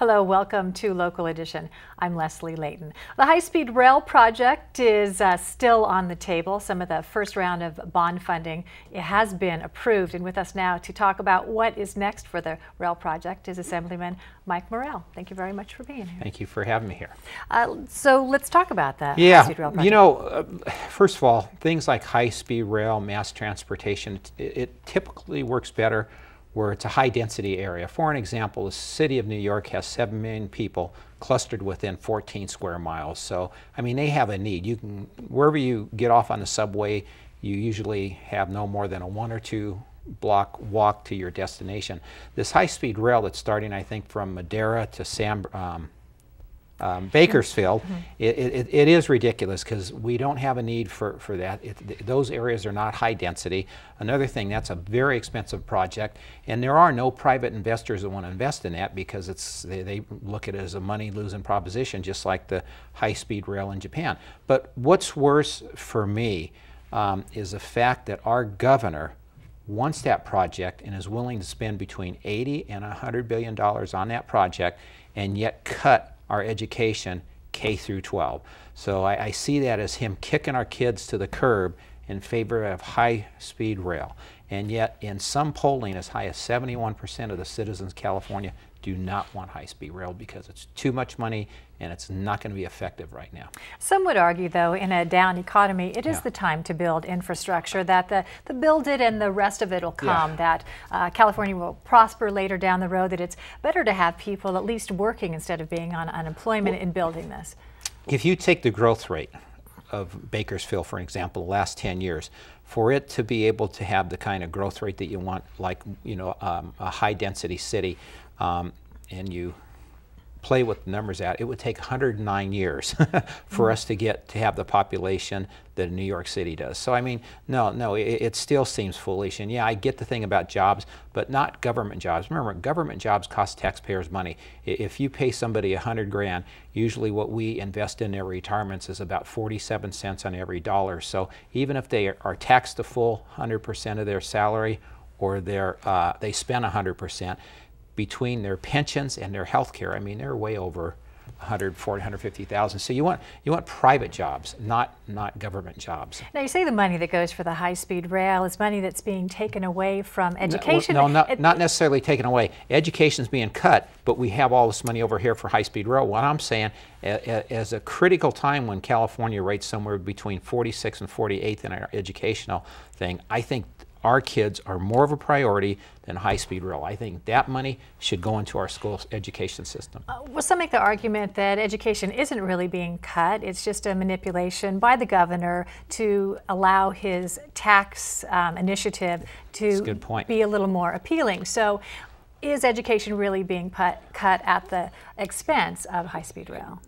Hello, welcome to Local Edition. I'm Leslie Leyton. The high-speed rail project is still on the table. Some of the first round of bond funding has been approved. And with us now to talk about what is next for the rail project is Assemblyman Mike Morrell. Thank you very much for being here. Thank you for having me here. So let's talk about that high-speed rail project. You know, first of all, things like high-speed rail, mass transportation, it typically works better where it's a high-density area. For an example, the city of New York has 7 million people clustered within 14 square miles. So, I mean, they have a need. You can, wherever you get off on the subway, you usually have no more than a 1 or 2 block walk to your destination. This high-speed rail that's starting, I think, from Madera to Bakersfield, it is ridiculous because we don't have a need for that. Those areas are not high density. Another thing, that's a very expensive project, and there are no private investors that want to invest in that because they look at it as a money-losing proposition, just like the high-speed rail in Japan. But what's worse for me is the fact that our governor wants that project and is willing to spend between $80 and $100 billion on that project, and yet cut our education K through 12. So I see that as him kicking our kids to the curb in favor of high-speed rail. And yet in some polling, as high as 71% of the citizens of California do not want high-speed rail because it's too much money and it's not going to be effective right now. Some would argue, though, in a down economy, it is the time to build infrastructure, that the build it and the rest of it will come, that California will prosper later down the road, that it's better to have people at least working instead of being on unemployment in building this. If you take the growth rate of Bakersfield, for example, the last 10 years, for it to be able to have the kind of growth rate that you want, like, you know, a high-density city, and you play with the numbers out, it would take 109 years for us to get to have the population that New York City does. So I mean, no, it still seems foolish. And yeah, I get the thing about jobs, but not government jobs. Remember, government jobs cost taxpayers money. If you pay somebody 100 grand, usually what we invest in their retirements is about 47 cents on every dollar. So even if they are taxed the full 100% of their salary, or they spend 100%, between their pensions and their health care, I mean, they're way over 140, 150,000. So you want private jobs, not government jobs. Now you say the money that goes for the high-speed rail is money that's being taken away from education. No, not necessarily taken away. Education's being cut, but we have all this money over here for high-speed rail. What I'm saying, as a critical time when California rates somewhere between 46th and 48th in our educational thing, I think our kids are more of a priority than high-speed rail. I think that money should go into our school education system. Well, some make the argument that education isn't really being cut. It's just a manipulation by the governor to allow his tax initiative to be a little more appealing. So is education really being cut at the expense of high-speed rail?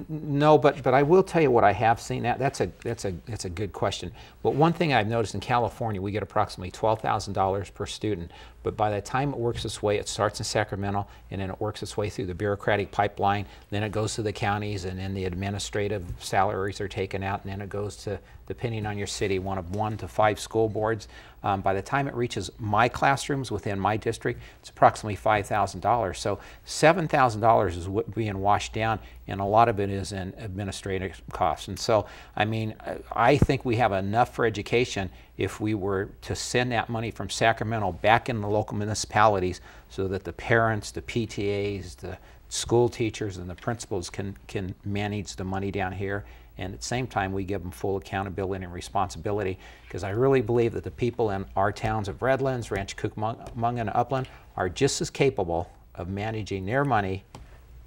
No, but I will tell you what I have seen. That's a good question. But one thing I've noticed in California, we get approximately $12,000 per student. But by the time it works its way, it starts in Sacramento, and then it works its way through the bureaucratic pipeline. Then it goes to the counties, and then the administrative salaries are taken out, and then it goes to, depending on your city, one of 1 to 5 school boards. By the time it reaches my classrooms within my district, it's approximately $5,000. So $7,000 is being washed down, and a lot of it is in administrative costs. And so, I mean, I think we have enough for education if we were to send that money from Sacramento back in the local municipalities so that the parents, the PTAs, the school teachers, and the principals can manage the money down here. And at the same time, we give them full accountability and responsibility, because I really believe that the people in our towns of Redlands, Rancho Cucamonga, and Upland are just as capable of managing their money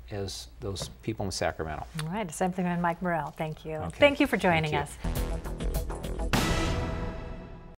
as those people in Sacramento. All right, Assemblyman Mike Morrell, thank you. Okay. Thank you for joining us.